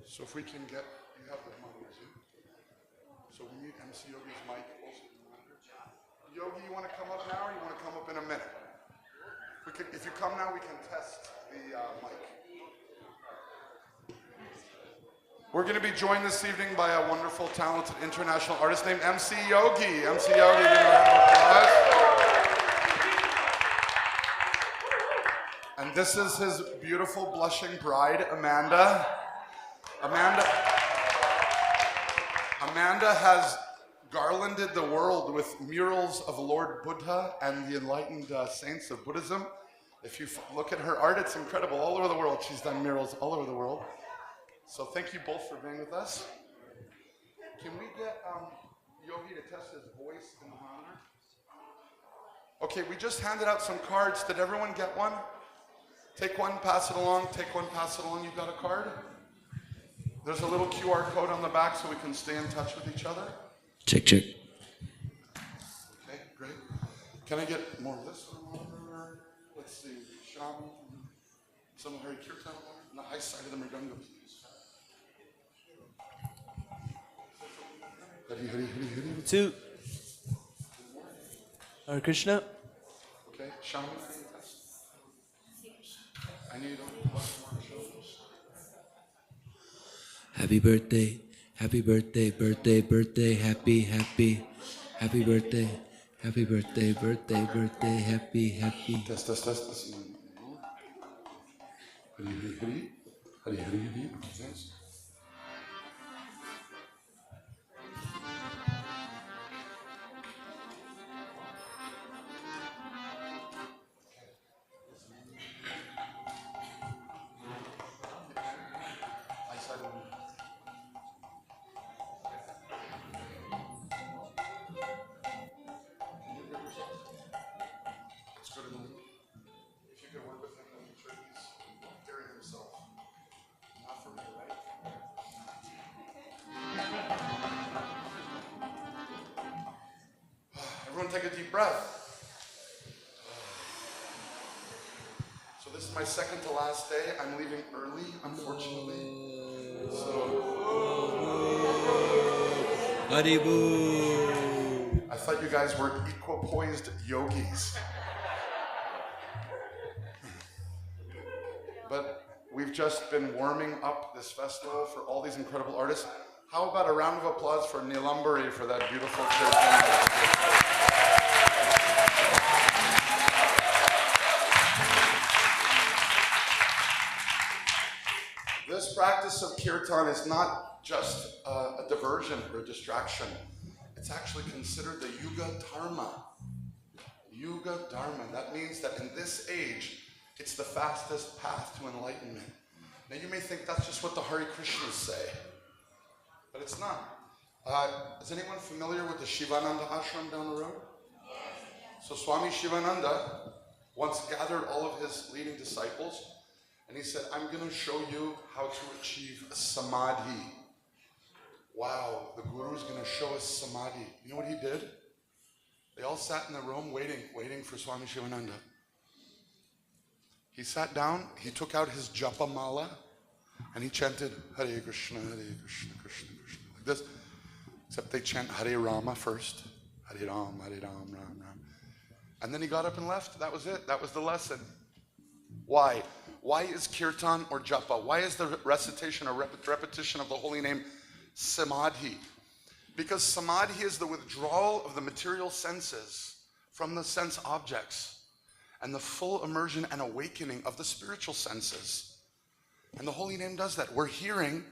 So if we can get, you have the monitors, so we need MC Yogi's mic also. Yogi, you want to come up now or you want to come up in a minute? If you come now, we can test the mic. We're going to be joined this evening by a wonderful, talented international artist named MC Yogi. MC Yogi, give a round of applause. And this is his beautiful, blushing bride, Amanda. Amanda has garlanded the world with murals of Lord Buddha and the enlightened saints of Buddhism. If you look at her art, it's incredible. All over the world, she's done murals all over the world. So thank you both for being with us. Can we get Yogi to test his voice in the monitor? Okay, we just handed out some cards. Did everyone get one? Take one, pass it along. Take one, pass it along. You got a card? There's a little QR code on the back so we can stay in touch with each other. Check, check. Okay, great. Can I get more of this? Let's see. Sham. Some of Hari Kirtan. On the high side of the Mridanga, please. Hari, Hari, Hari, Hari. 2. Hare Krishna. Okay, Sham. I need more shoulders. Happy birthday, happy birthday, birthday, birthday, happy, happy, happy birthday, happy birthday, birthday, birthday, happy, happy. Test. Hari, Hari, Hari. Hari, Hari, Hari. Thanks. Everyone take a deep breath. So this is my second to last day. I'm leaving early, unfortunately. Haribu. I thought you guys were equipoised yogis. But we've just been warming up this festival for all these incredible artists. How about a round of applause for Nilambari for that beautiful Kirtan? This practice of Kirtan is not just a diversion or a distraction. It's actually considered the Yuga Dharma. Yuga Dharma. That means that in this age, it's the fastest path to enlightenment. Now you may think that's just what the Hare Krishnas say, but it's not. Is anyone familiar with the Shivananda ashram down the road? So Swami Shivananda once gathered all of his leading disciples and he said, I'm going to show you how to achieve samadhi. Wow, the Guru is going to show us samadhi. You know what he did? They all sat in the room waiting for Swami Shivananda. He sat down, he took out his japa mala, and he chanted Hare Krishna, Krishna Krishna, like this. Except they chant Hare Rama first. Hare Ram, Ram, Ram. And then he got up and left. That was it. That was the lesson. Why? Why is kirtan or japa? Why is the recitation or repetition of the holy name samadhi? Because samadhi is the withdrawal of the material senses from the sense objects and the full immersion and awakening of the spiritual senses. And the holy name does that. We're hearing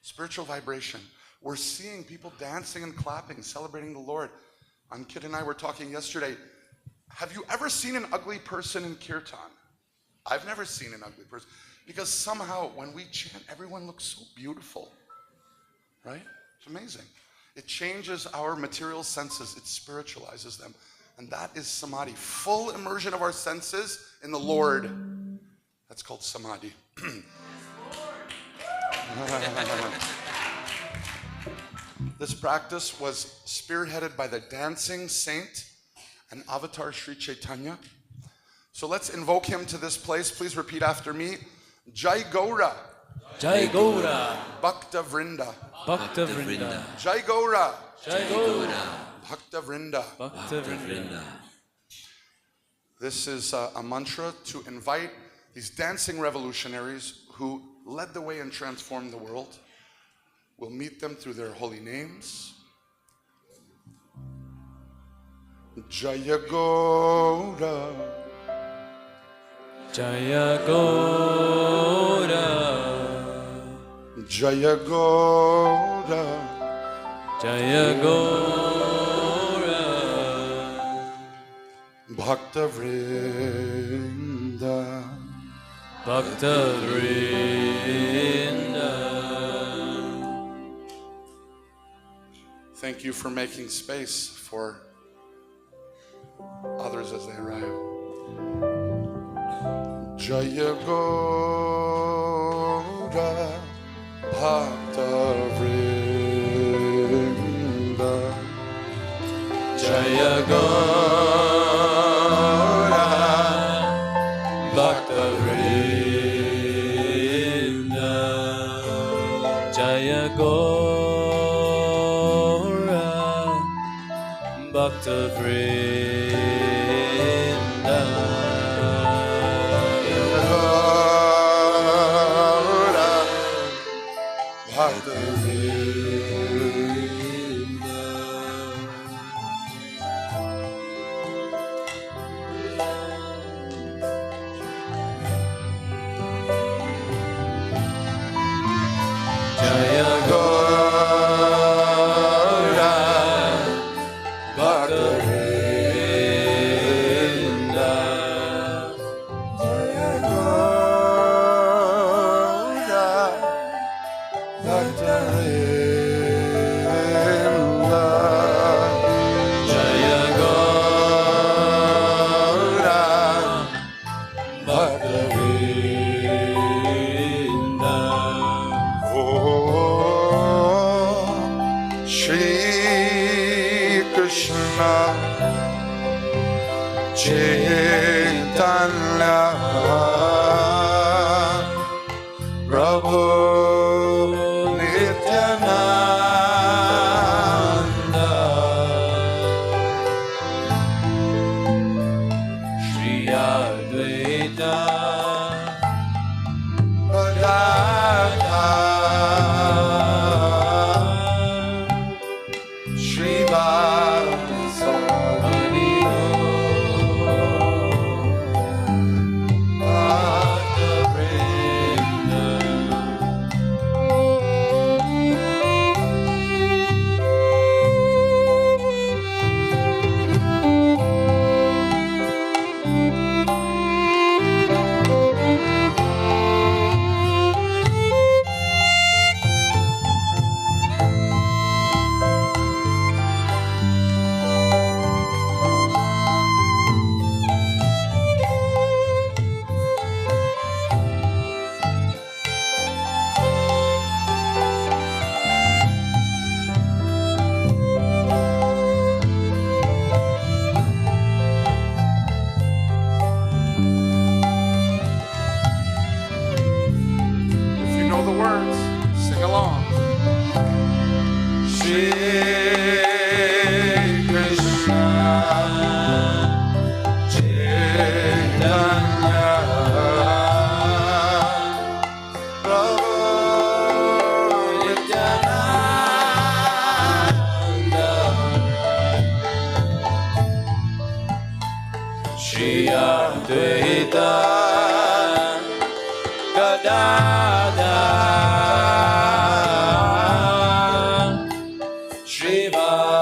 spiritual vibration. We're seeing people dancing and clapping, celebrating the Lord. Ankit and I were talking yesterday. Have you ever seen an ugly person in kirtan? I've never seen an ugly person. Because somehow when we chant, everyone looks so beautiful. Right? It's amazing. It changes our material senses. It spiritualizes them. And that is samadhi. Full immersion of our senses in the Lord. That's called samadhi. This practice was spearheaded by the dancing saint and avatar Sri Chaitanya. So let's invoke him to this place. Please repeat after me. Jai Gaura. Jai Gaura, Bhakta Vrinda, Bhakta Vrinda, Jai Gaura, Jai Gaura, Bhakta Vrinda. Bhakta Vrinda. This is a mantra to invite these dancing revolutionaries who led the way and transformed the world. We'll meet them through their holy names. Jaya Gaura, Jaya Gaura, Jaya Gaura, Jaya Gaura, Bhakta Vrinda. Bhakta Vrinda. Thank you for making space for others as they arrive. Jaya Gaura, Bhakta Vrinda. Jaya Gaura, Bhakta Vrinda. Jaya Gaura, Bhakta Vrinda. Gaura, Bhakta Jaya Gaura, Bhakta Vrinda. Jaya Gaura, Bhakta Vrinda. Jaya Gaura, Bhakta Vrinda. Oh, Shri Krishna Chaitanya Prabhu Nityananda Shri Advaita Gadadhar Shri Vani Bhakta Vrinda. If you know the words, sing along. Shri Krishna Chaitanya Prabhu Nityananda Shri Advaita Gadadhar Shri Vani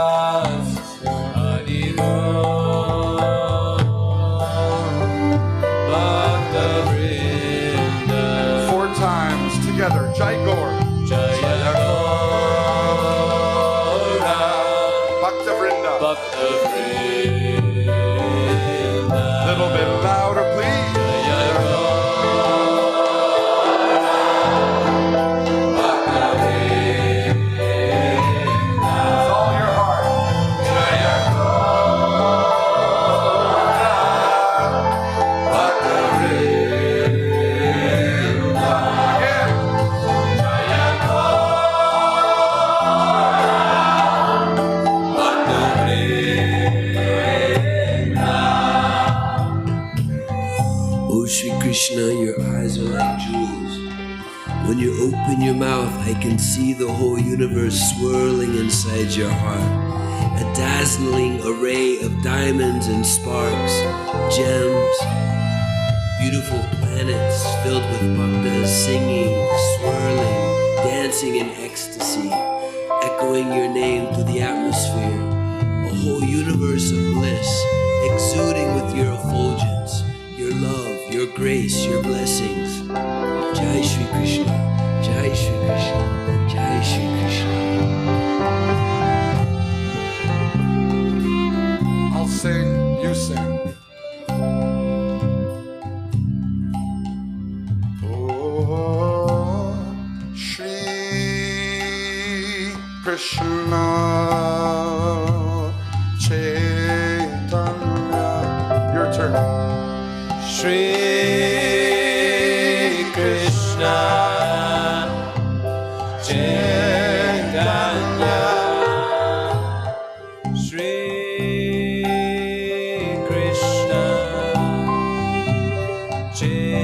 Bhakta Vrinda. 4 times together. Jai Gaur, Jaya Gaura, Bhakta Vrinda. Bhakta Vrinda. Little bit louder, please. Jaya Bhakta Vrinda. With all your heart. Jaya Bhakta Vrinda. Again. Oh Shri Krishna, your eyes are like jewels. When you open your mouth, I can see the whole universe swirling inside your heart. A dazzling array of diamonds and sparks, gems, beautiful planets filled with bhaktas singing, swirling, dancing in ecstasy, echoing your name through the atmosphere. A whole universe of bliss, exuding with your effulgence, your love, your grace, your blessings. Jai Shri Krishna, Jai Shri Krishna, Jai Shri Krishna. I'll sing, you sing. Oh, Shri Krishna Chaitanya. Your turn. Shri Krishna Chaitanya. Shri Krishna Chaitanya.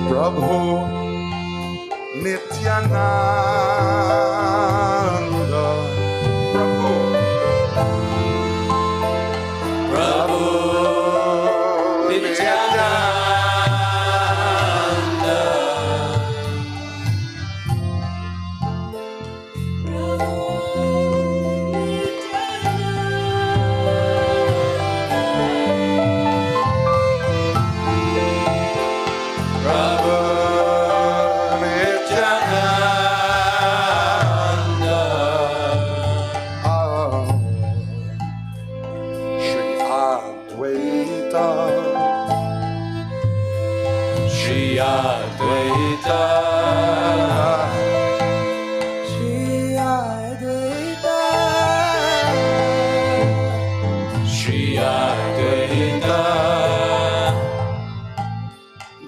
Prabhu Nityananda. Prabhu. Prabhu Nityananda. Prabhu Nityananda. Shri Advaita. Shri Advaita. Shri Advaita.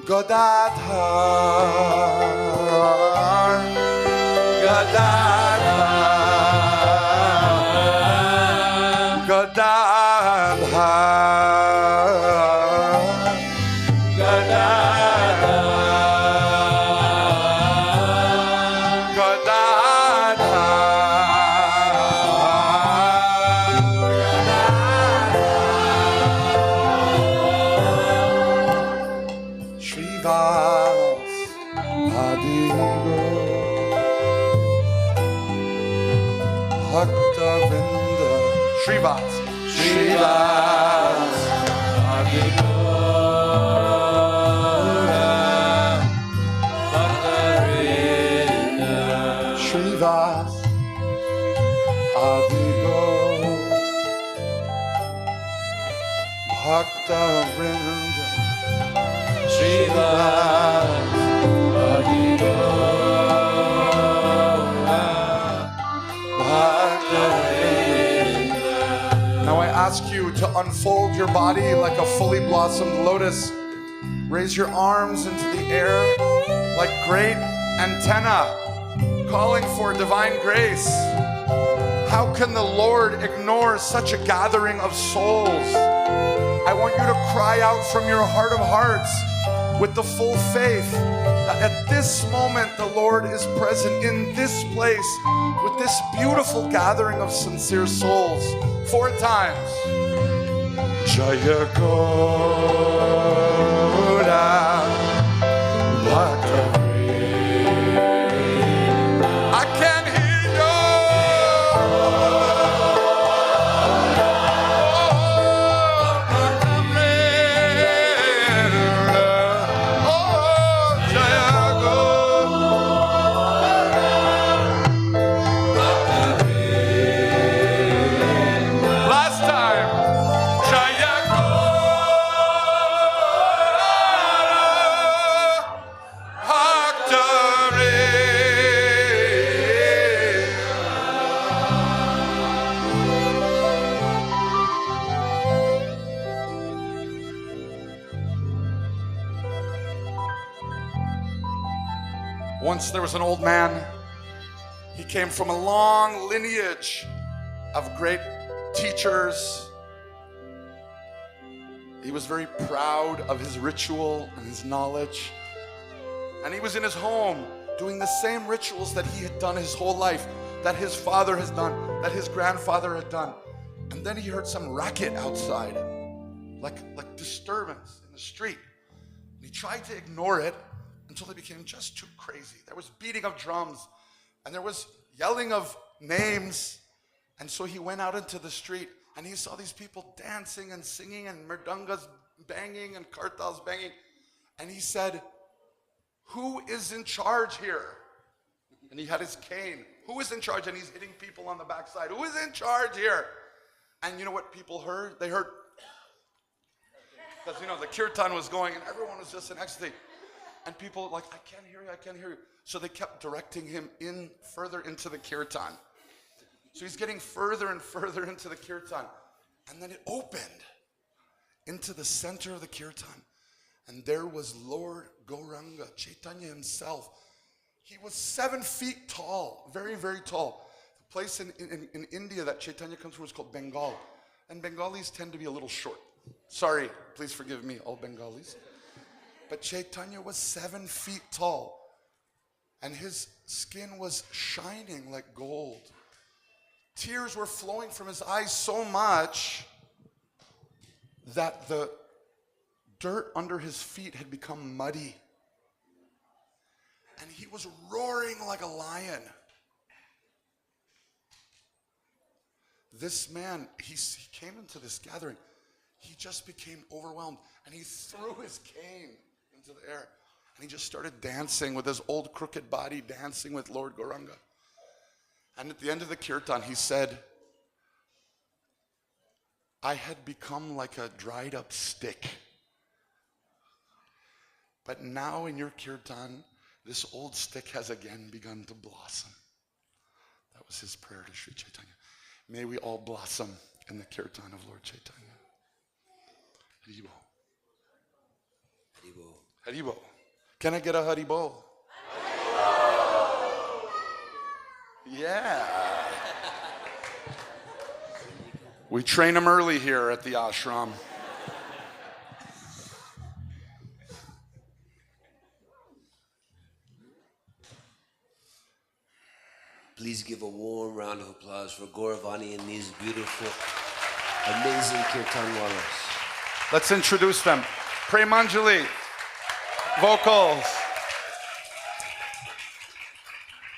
Gadadhar. Gadadhar. Gadadhar. Shrivas Adigo Bhakta Vinda. Shrivas. Shrivas Adhigora Bhakta-vrinda. Shrivas Adigo Bhakta Vrinda. Shrivas Adhigora Bhakta-vrinda. Now I ask you to unfold your body like a fully blossomed lotus. Raise your arms into the air like great antenna, calling for divine grace. How can the Lord ignore such a gathering of souls? I want you to cry out from your heart of hearts with the full faith that at this moment the Lord is present in this place with this beautiful gathering of sincere souls. 4 times. Jaya Gaura Bhakta-vrinda. I can hear you. Last time. Jaya Gaura. Once there was an old man. He came from a long lineage of great teachers. He was very proud of his ritual and his knowledge. And he was in his home doing the same rituals that he had done his whole life, that his father has done, that his grandfather had done. And then he heard some racket outside, like disturbance in the street. And he tried to ignore it until it became just too crazy. There was beating of drums and there was yelling of names. And so he went out into the street and he saw these people dancing and singing and mridungas banging and kartals banging. And he said, "Who is in charge here?" And he had his cane. Who is in charge? And he's hitting people on the backside. Who is in charge here? And you know what people heard? They heard, because the Kirtan was going and everyone was just in ecstasy. And people were like, "I can't hear you, I can't hear you." So they kept directing him further into the Kirtan. So he's getting further and further into the Kirtan. And then it opened into the center of the Kirtan. And there was Lord Gauranga, Chaitanya himself. He was 7 feet tall, very, very tall. The place in India that Chaitanya comes from is called Bengal. And Bengalis tend to be a little short. Sorry, please forgive me, all Bengalis. But Chaitanya was 7 feet tall. And his skin was shining like gold. Tears were flowing from his eyes so much that the dirt under his feet had become muddy. And he was roaring like a lion. This man, he came into this gathering. He just became overwhelmed. And he threw his cane into the air. And he just started dancing with his old crooked body, dancing with Lord Gauranga. And at the end of the Kirtan, he said, "I had become like a dried up stick. But now in your Kirtan, this old stick has again begun to blossom." That was his prayer to Sri Chaitanya. May we all blossom in the Kirtan of Lord Chaitanya. Haribo. Haribo. Haribo. Can I get a Haribo? Yeah. We train them early here at the ashram. Please give a warm round of applause for Gaura, Vani and these beautiful, amazing Kirtanwalas. Let's introduce them. Premanjali, vocals.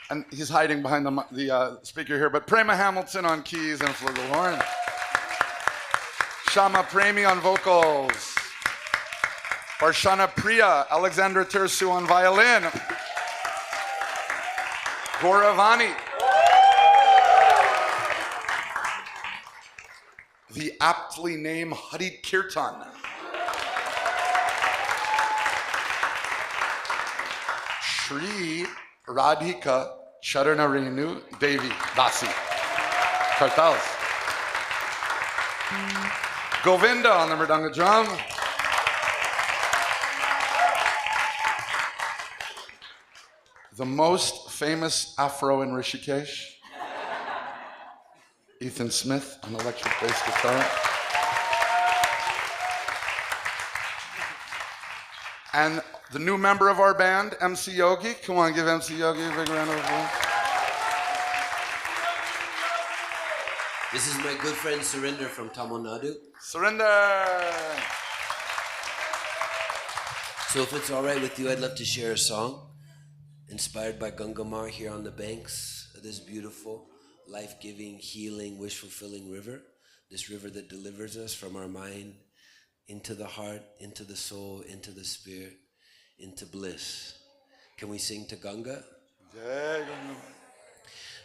And he's hiding behind the speaker here, but Prema Hamilton on keys and flugelhorn. Shama Premi on vocals. Varshana Priya, Alexandra Tersu on violin. Gaura Vani. The aptly named Hari Kirtan. Shri Radhika Charanarenu Devi Dasi. Kartals. Govinda on the mridanga drum. The most famous Afro in Rishikesh, Ethan Smith on electric bass guitar. And the new member of our band, MC Yogi. Come on, give MC Yogi a big round of applause. This is my good friend Surinder from Tamil Nadu. Surrender. So if it's all right with you, I'd love to share a song inspired by Gangamar here on the banks of this beautiful, life-giving, healing, wish-fulfilling river. This river that delivers us from our mind into the heart, into the soul, into the spirit, into bliss. Can we sing to Ganga? Yeah, Ganga.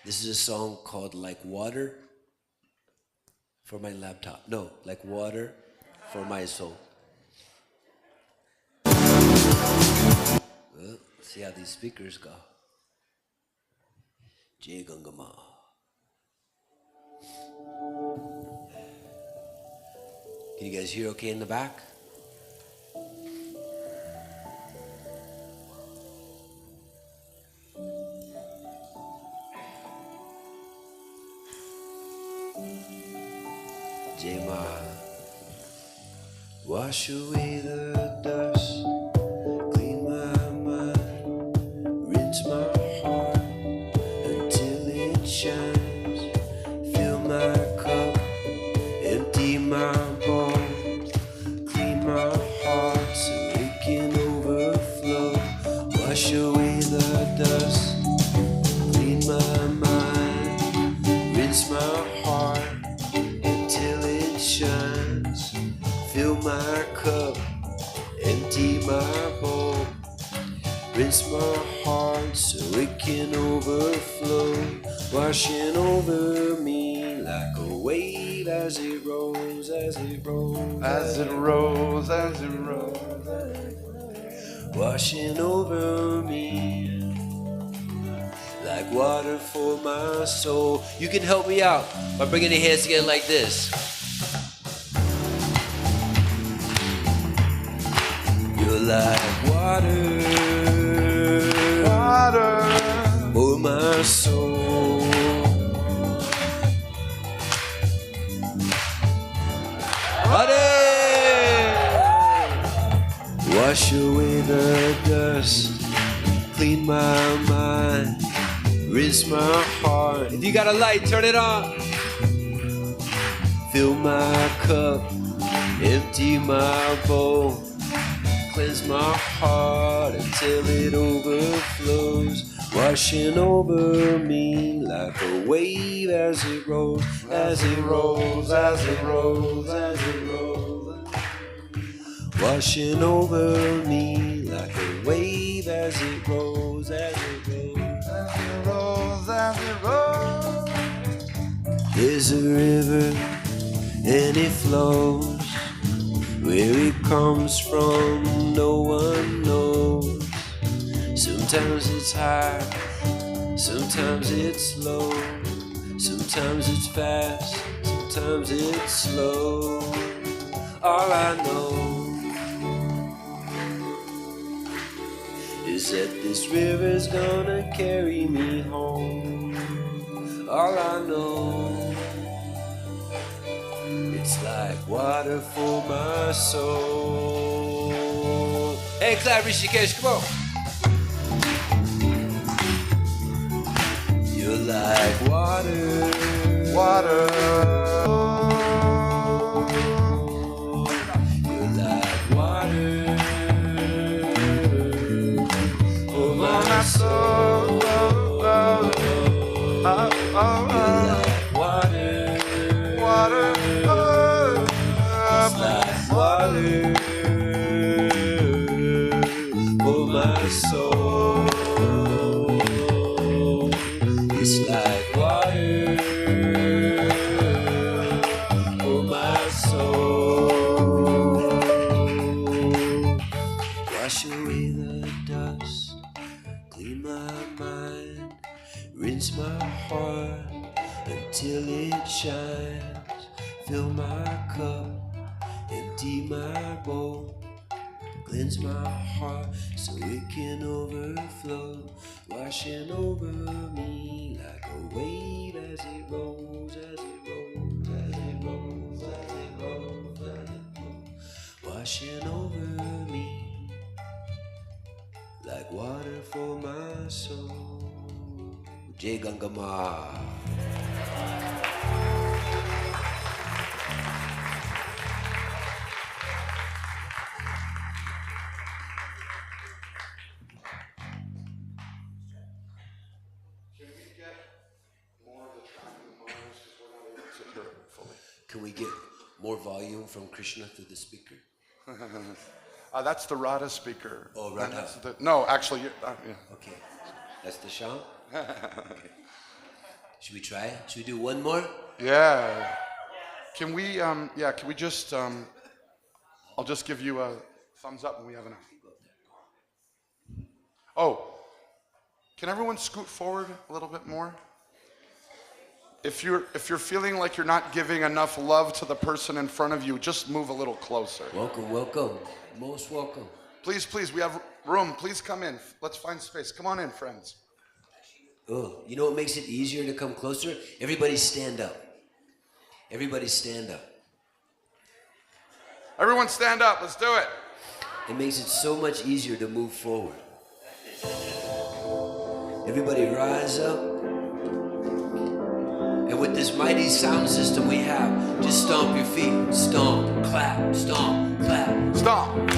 This is a song called Like Water for my laptop. No, Like Water for my soul. Well, see how these speakers go. Jai Gangama. Can you guys hear okay in the back? Jai Ma. Wash away the dust, clean my mind, rinse my heart until it shines. Fill my cup, empty my bowl, clean my heart so it can overflow. Wash away the dust, clean my mind, rinse my heart until it shines. Fill my cup, empty my bowl, rinse my heart so it can overflow. Washing over me like a wave as it rolls, as it rolls, As it rolls, as it rolls. washing over me like water for my soul. You can help me out by bringing your hands together like this. You're like water, Water. for my soul. Wash away the dust, clean my mind, rinse my heart. If you got a light, turn it on. Fill my cup, empty my bowl, cleanse my heart until it overflows. Washing over me like a wave as it rolls, as it rolls, as it rolls, as it rolls. Washing over me like a wave as it rolls, as it rolls, As it rolls, as it rolls. There's a river and it flows. Where it comes from, no one knows. Sometimes it's high, sometimes it's low. Sometimes it's fast, sometimes it's slow. All I know is that this river's gonna carry me home. All I know, it's like water for my soul. Hey, clap, Rishikesh, come on. You're like water, Water. you're like water for my soul. You're like water, Water. it's like water for my soul. It's like water for my soul. Wash away the dust, clean my mind, rinse my heart until it shines. Fill my cup, empty my bowl, cleanse my heart so it can overflow. Washing over me like a wave as it rolls, as it rolls, as it rolls, as it rolls, as it rolls. Washing over me like water for my soul. Jai Gangama. Can we get more of the track in the Mars because we're not able to hear it fully? Can we get more volume from Krishna through the speaker? That's the Radha speaker. Oh, And Radha. that's no, actually, yeah. Okay, that's the shout. Okay. Should we try? Should we do one more? Yeah. Can we, can we just, I'll just give you a thumbs up when we have enough. Oh, can everyone scoot forward a little bit more? If you're feeling like you're not giving enough love to the person in front of you, just move a little closer. Welcome, welcome, most welcome. Please, please, we have room. Please come in. Let's find space. Come on in, friends. Oh, you know what makes it easier to come closer? Everybody stand up. Everybody stand up. Everyone stand up. Let's do it. It makes it so much easier to move forward. Everybody rise up. And with this mighty sound system we have, just stomp your feet. Stomp, clap, stomp, clap. Stomp.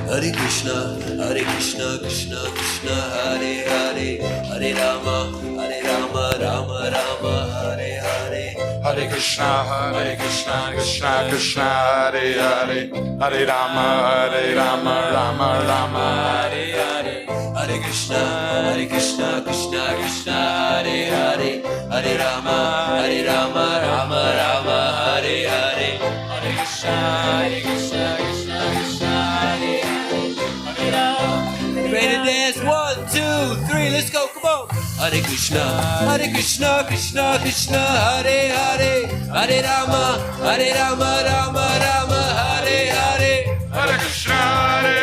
Hare Krishna, Krishna Krishna, Hare Hare, Hare Rama, Rama Rama, Hare Hare. Hare Krishna, Krishna Krishna, Hare Hare, Hare Rama, Rama Rama, Hare Hare. Hare Krishna, Krishna Krishna, Hare Hare, Hare Rama, Rama Rama, Hare Hare. Hare Krishna, Krishna Krishna, Hare Hare, Hare Rama. Ready to dance? 1, 2, 3, let's go, come on. Hare Krishna, Krishna Krishna, Hare Hare, Hare Rama, Rama Rama, Hare Hare. Hare Krishna,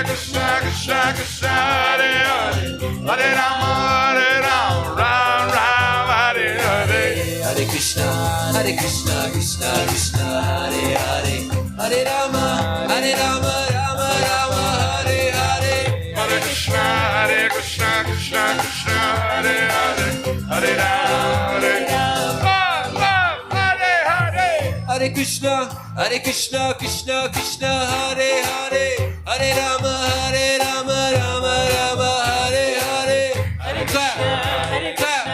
Krishna Krishna, Hare Hare, Hare Rama, Rama Hare Hare. Hare Krishna, Krishna Krishna, Hare Hare, Hare Rama, Rama Rama, Hare Hare. Hare Krishna, Krishna Krishna, Hare Hare, Hare Rama, Hare Krishna, Krishna, Hare Hare, Hare Rama, Rama Rama, Hare Hare. Hare clap, clap, clap.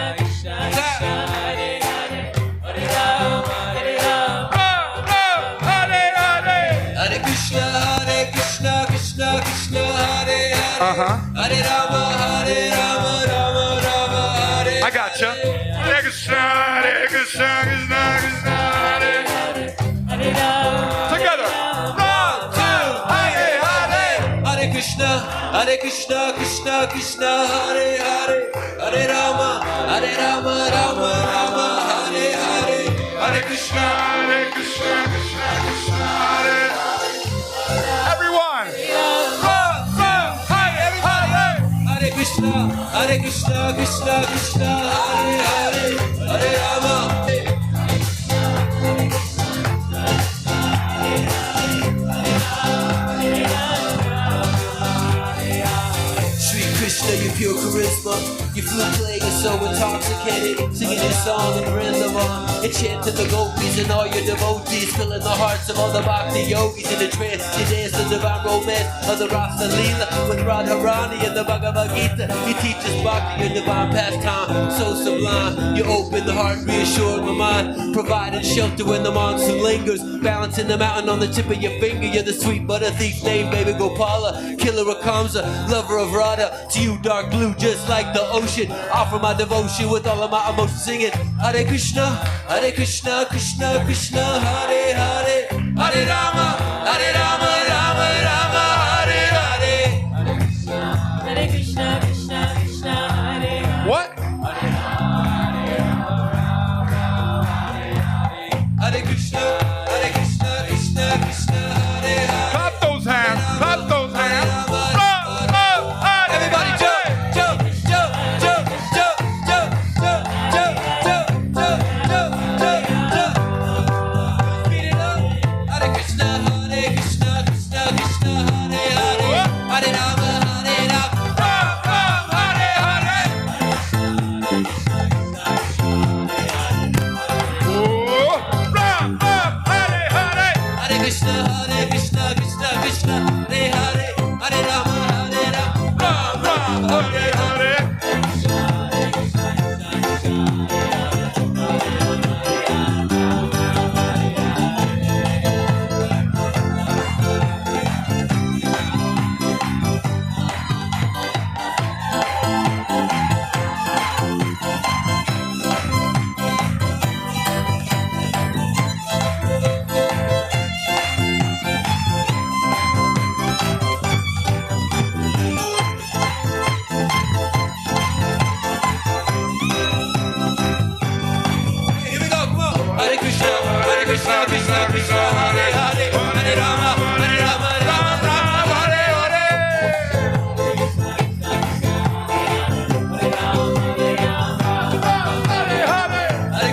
Hare Krishna, Krishna, Hare Hare, Hare Rama, Rama Rama, Hare. I gotcha. Hare Krishna, Krishna Krishna, Hare Hare. Together. 1, 2, Hare Hare. Hare Krishna, Krishna, Hare Hare, Hare Rama, Rama Rama, Hare Hare. Hare Krishna, Krishna Krishna, Hare Hare. Everyone. Hare Krishna, Krishna, Hare Hare, Hare Rama. Sri Krishna, your pure charisma, your flute playing is so intoxicated, singing this song in rhythm and chanting the gopis and all your devotees, filling the hearts of all the bhakti yogis in the trance. You dance the divine romance of the Rasa Leela with Radharani and the Bhagavad Gita. He teaches bhakti, your divine pastime, so sublime. You open the heart, reassure my mind, providing shelter when the monsoon lingers, balancing the mountain on the tip of your finger. You're the sweet butter thief named Baby Gopala, killer of Kamsa, lover of Radha. To you dark blue just like the ocean, offer my devotion with all of my emotions, singing Hare Krishna, Krishna Krishna, Hare Hare, Hare Rama, Rama Rama, Hare Hare. Hare Krishna, Krishna, Hare Hare. What? Hare Krishna, Krishna, Hare Hare. Clap those hands. Clap those hands. Everybody jump, jump, jump, jump, jump, jump, jump, jump, jump, jump, jump, jump, jump. Speed it up. Hare Krishna, Krishna, Hare Hare, Hare Rama, Hare Hare. Hare Krishna, Krishna, Hare Hare, Hare Rama, Hare Hare. Here we go, come on. Hare Krishna, Krishna, Hare Hare, Hare Rama, Rama Rama, Hare Hare. Hare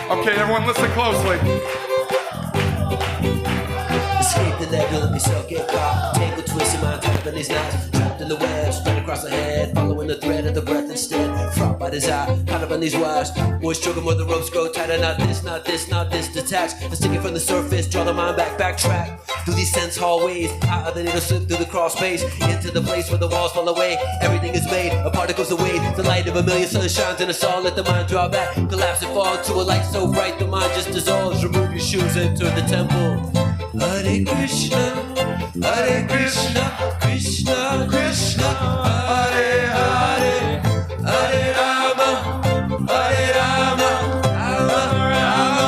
Okay, everyone listen closely. Escape the nebula, so get caught. Tangle, twist in my top and these knots. Trapped in the web, spread across the head. Following the thread of the breath instead. Fraught by desire, caught up on these wires. Boys struggle where the ropes go tighter. Not this, not this, not this. Detach, the sticking from the surface. Draw the mind back, backtrack. Through these sense hallways. Out of the needle, slip through the crawl space. Into the place where the walls fall away. Everything is made, a particle's away. The light of a million suns shines in us all. Let the mind draw back. Collapse and fall to a light so bright. The mind just dissolves. Remove your shoes, enter the temple. Hare Krishna, Hare Krishna, Krishna Krishna, Hare Hare, Hare Rama, Hare Rama, Rama Rama,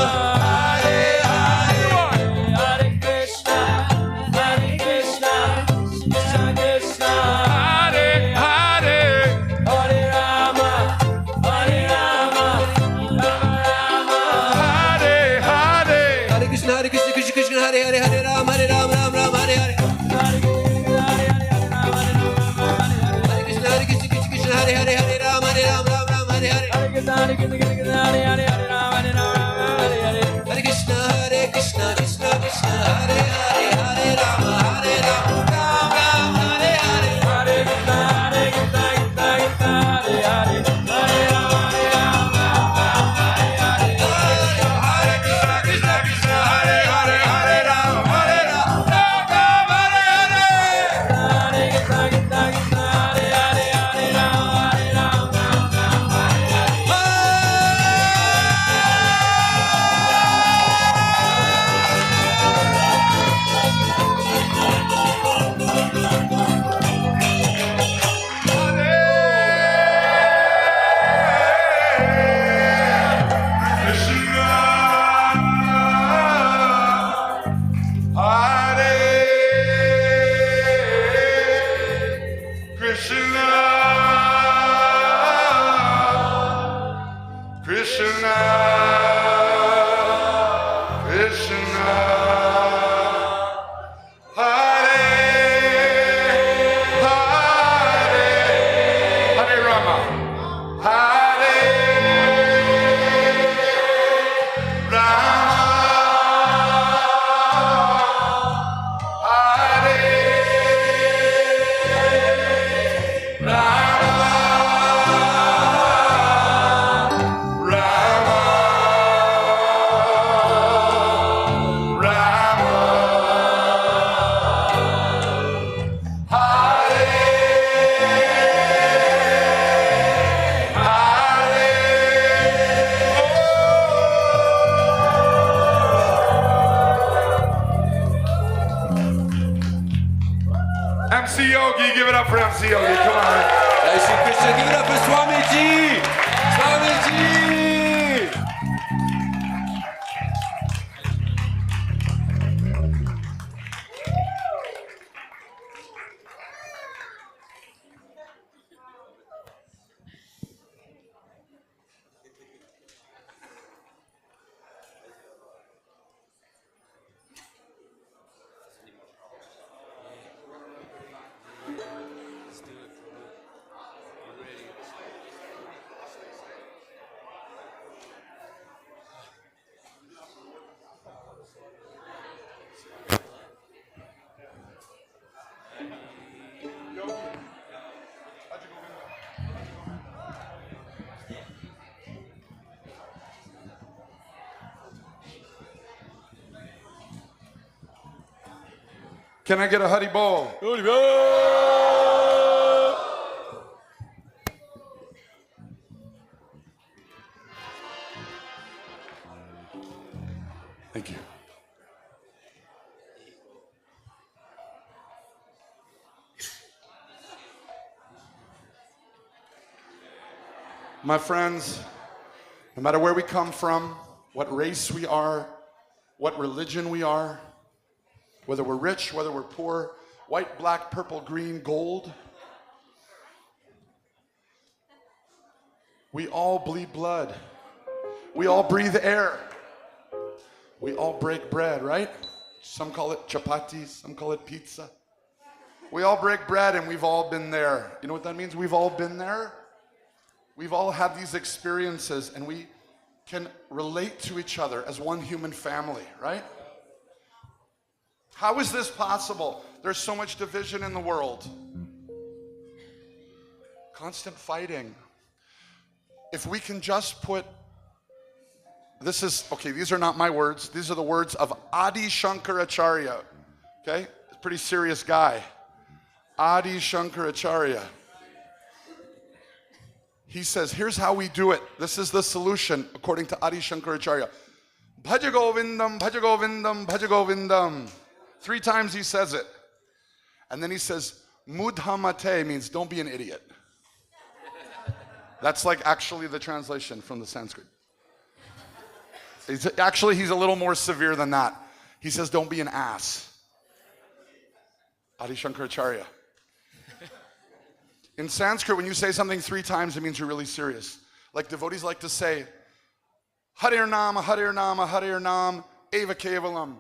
Hare Hare. Hare Krishna, Hare Krishna, Krishna Krishna, Hare Hare, Hare Rama, Hare Rama, Rama Rama, Hare Hare. Hare Krishna, Hare Krishna, Krishna Krishna, Hare Hare, Hare Rama, Hare Rama, Rama Rama, Hare Hare. Hare Krishna, Hare Krishna, Krishna Krishna, Hare Hare, Hare Rama, Hare Rama, Rama Rama, Hare Hare. Hare Krishna, Hare Krishna, Krishna Krishna, Hare Hare, Hare Rama, Hare Rama, Rama Rama, Hare Hare. MC Yogi, give it up for MC Yogi. Come on. Jai Shri Krishna, give it up for Swamiji! Swamiji! Can I get a Hari Bol? Thank you. My friends, no matter where we come from, what race we are, what religion we are, whether we're rich, whether we're poor, white, black, purple, green, gold, we all bleed blood. We all breathe air. We all break bread, right? Some call it chapati, some call it pizza. We all break bread and we've all been there. You know what that means? We've all been there. We've all had these experiences and we can relate to each other as one human family, right? How is this possible? There's so much division in the world. Constant fighting. If we can just put, this is, okay, these are not my words. These are the words of Adi Shankaracharya. Okay? Pretty serious guy. Adi Shankaracharya. He says, here's how we do it. This is the solution according to Adi Shankaracharya. Bhaja Govindam, Bhaja Govindam, Bhaja Govindam. 3 times he says it. And then he says, Mudhamate means don't be an idiot. That's like actually the translation from the Sanskrit. He's a little more severe than that. He says, don't be an ass. Adi Shankaracharya. In Sanskrit, when you say something 3 times, it means you're really serious. Like devotees like to say, Harir Nam, Harir Nam, Harir Nam, Eva Kevalam.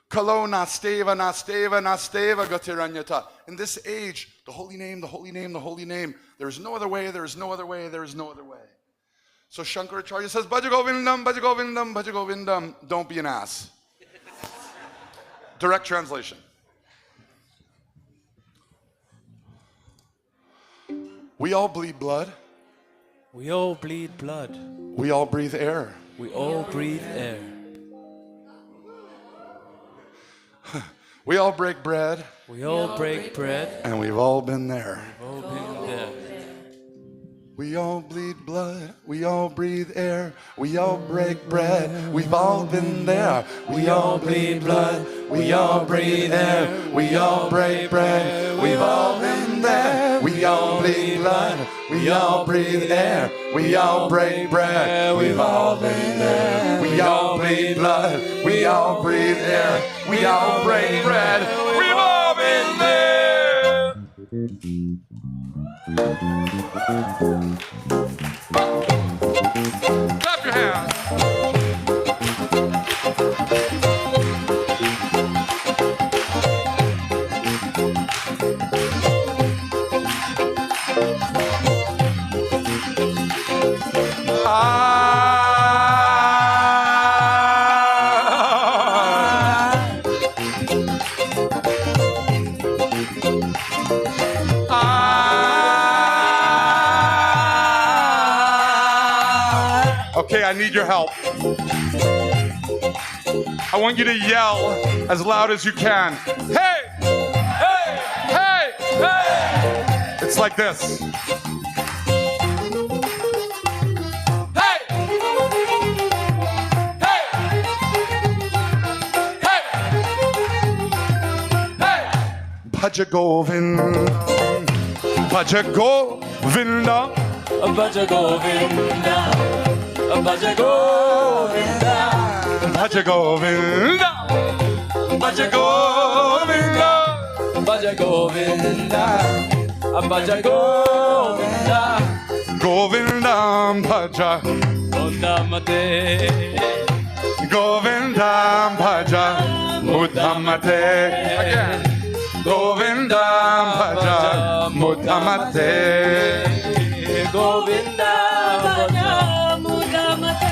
Kalo Nasteva, Nasteva, Nasteva Gatiranyata. In this age, the holy name, the holy name, the holy name. There is no other way, there is no other way, there is no other way. So Shankaracharya says, Bhaja Govindam, Bhaja Govindam, Bhaja Govindam. Don't be an ass. Direct translation. We all bleed blood. We all bleed blood. We all breathe air. We all breathe air. We all break bread. We all break bread. And we've all been there. We've all been there. We all bleed blood. We all breathe air. We all break bread. We've all been there. We all bleed blood. We all breathe air. We all break bread. We've all been there. We all bleed blood. We all breathe air. We all break bread. We've all been there. We all bleed blood. We all breathe air. We all break bread. We've all been there. Clap your hands. Okay, I need your help. I want you to yell as loud as you can. Hey! Hey! Hey! Hey! It's like this. Hey! Hey! Hey! Hey! Bhaja Govinda. Bhaja Govinda. Bhaja Govinda. Bhaja Govinda. Bhaja Govinda. Bhaja Govinda. Bhaja Govinda. Bhaja Govinda. Govindam Bhaja. Mudhamate. Govindam Bhaja. Mudhamate. Again. Govindam Bhaja. Mudhamate. Govinda Bhaja Mudhamate.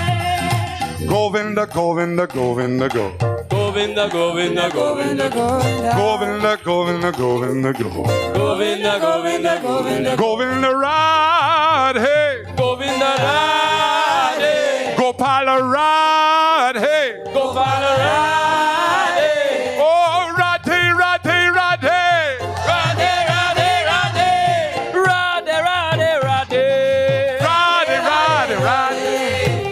Govinda, Govinda, Govinda, go. Govinda, Govinda, Govinda, Govinda. Govinda, Govinda, Govinda, go. Govinda, Govinda, Govinda. Govinda Radhe. Govinda Radhe. Gopala Radhe. Gopala Radhe. Oh, Radhe, Radhe, Radhe. Radhe, Radhe, Radhe. Radhe, Radhe, Radhe. Radhe, Radhe, Radhe.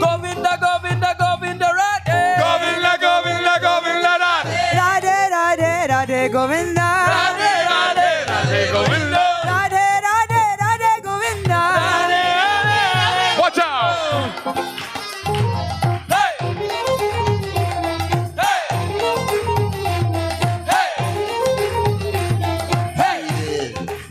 Govinda, Govinda, Govinda Radhe. Govinda, Govinda, Govinda Radhe. Radhe Radhe Radhe Govinda. Radhe, Radhe, Radhe, Govinda. Radhe Radhe Radhe Govinda. Watch out.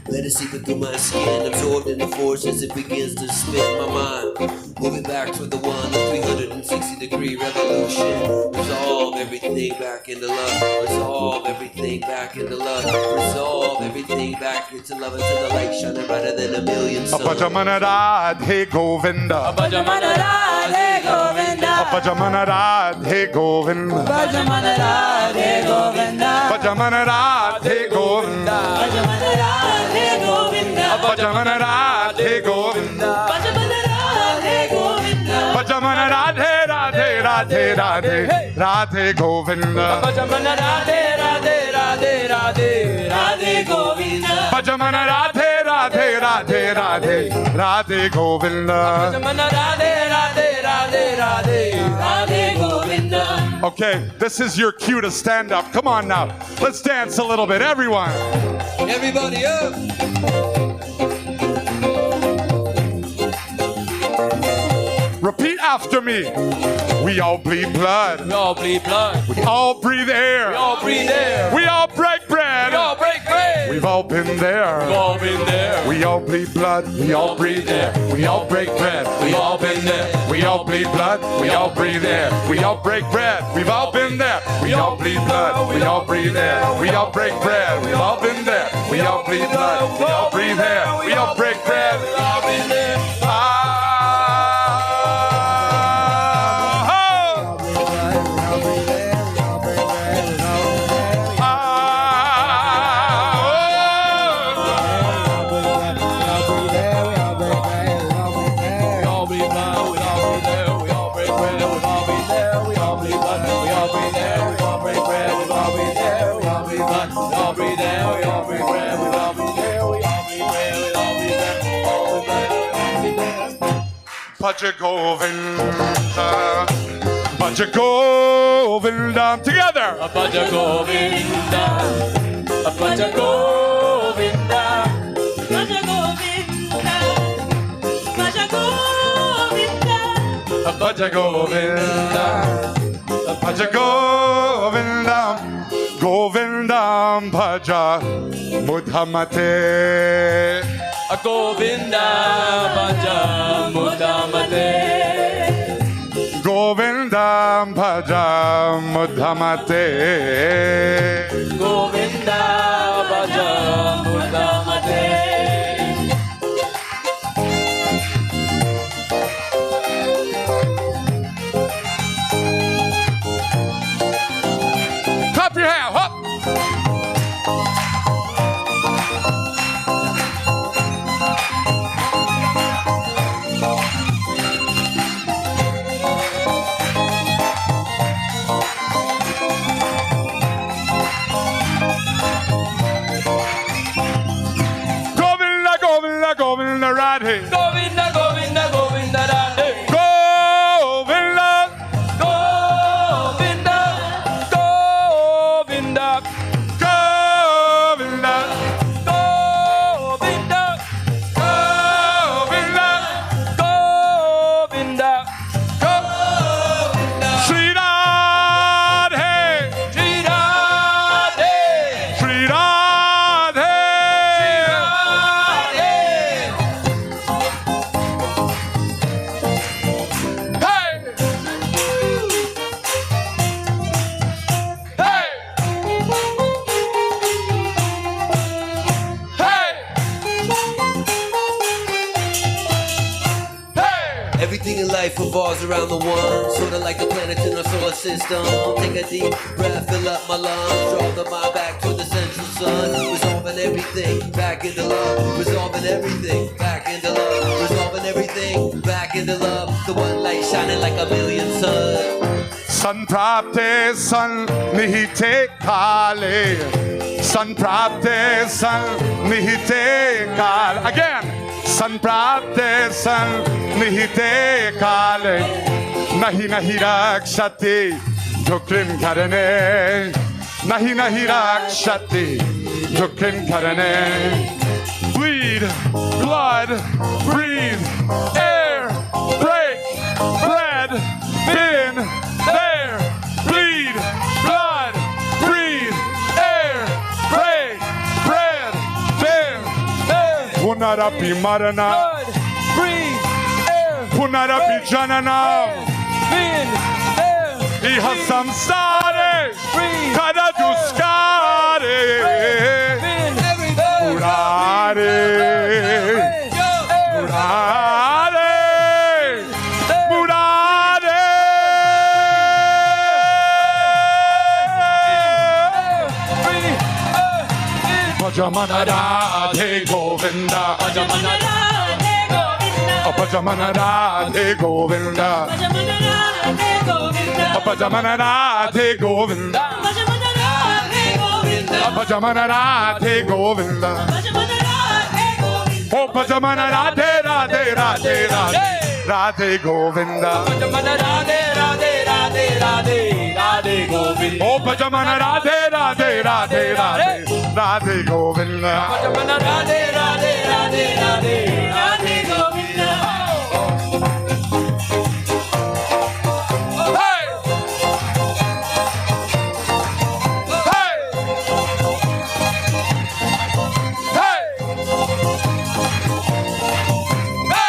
Let it seep through my skin, absorbed in the force as it begins to spin my mind. Moving back toward the one, a 360-degree revolution. Resolve everything back into love. Resolve everything back into love. Resolve everything back into love until the light shining brighter than a million suns. Bhajamana Radhe Govinda. Bhajamana Radhe Govinda. Bhajamana Radhe Govinda. Bhajamana Radhe Govinda. Bhajamana Radhe Govinda. Bhajamana Radhe Govinda. Bhajamana Radhe Govinda. Bhajamana Radhe Govinda. Bhajamana Radhe Radhe Radhe Radhe Radhe Govinda. Bhajamana Radhe Radhe Radhe Radhe Radhe Govinda. Bhajamana Radhe Radhe Radhe Radhe Radhe Govinda. Bhajamana Radhe Radhe Radhe Radhe Radhe Govinda. Okay, this is your cue to stand up. Come on now. Let's dance a little bit, everyone. Everybody up! Repeat after me. We all bleed blood. We all bleed blood. We all breathe air. We all breathe air. We all break bread. We all break bread. We've all been there. We've all been there. We all bleed blood. We all breathe air. We all break bread. We've all been there. We all bleed blood. We all breathe air. We all break bread. We've all been there. We all bleed blood. We all breathe air. We all break bread. We've all been there. We all bleed blood. We all breathe air. We all break bread. We all been there. Bhaja Govinda, Bhaja Govinda, together. Bhaja Govinda, Bhaja Govinda, Bhaja Govinda. Bhaja Govinda. Bhaja Govinda, Bhaja Govinda, Govinda, Bhaja Mudhamate. Govinda, Bhaja Mudhamate. Govinda, Bhaja Mudhamate. Govinda, Bhaja Mudhamate. Clap your hands, up. Govinda, Govinda, Govinda, Radhe. Govinda, Govinda, Govinda, Radhe. Govinda, Govinda, Govinda, Govinda, Govinda, Govinda, Govinda, Shri Radhe, Shri Radhe, Shri Radhe. Hey! Hey! Hey! Hey! Everything in life revolves around the one, sorta like the planets in our solar system. Take a deep breath, fill up my lungs, draw the mind back to the central sun. Resolving everything back into love, resolving everything back into love, resolving everything back into love. The one light shining like a million suns. Sun prapte san nihite kale. Sun prapte san nihite kale. Again. San prapte san nihite kale. Nahi nahi rakshati dhukrim karane. Nahi nahi rakshati dhukrim karane. Bleed, blood, breathe, air, break, bread, bin, there, bleed, blood, breathe, air, break, bread, bin, there. Punarapi marana, Blood, breathe, air, punarapi jananam, wind, air, iha samsare, breathe, kada duskare, wind, murare, murare, murare. Bhajamana Radhe Govinda. Bhajamana Radhe Govinda. Bhajamana Radhe Govinda. Bhajamana Radhe Govinda. Bhajamana Radhe Govinda. Bhajamana Radhe Govinda. Bhajamana Radhe Govinda. Bhajamana Radhe Govinda. Oh, Bhajamana Radhe Radhe Radhe Radhe Radhe Govinda. Bhajamana Radhe Radhe Radhe Radhe Radhe Govinda. Oh, Bhajamana Radhe Radhe Radhe Radhe Radhe Govinda. Bhajamana Radhe Radhe Radhe Radhe Radhe Govinda. Hey! Hey! Hey!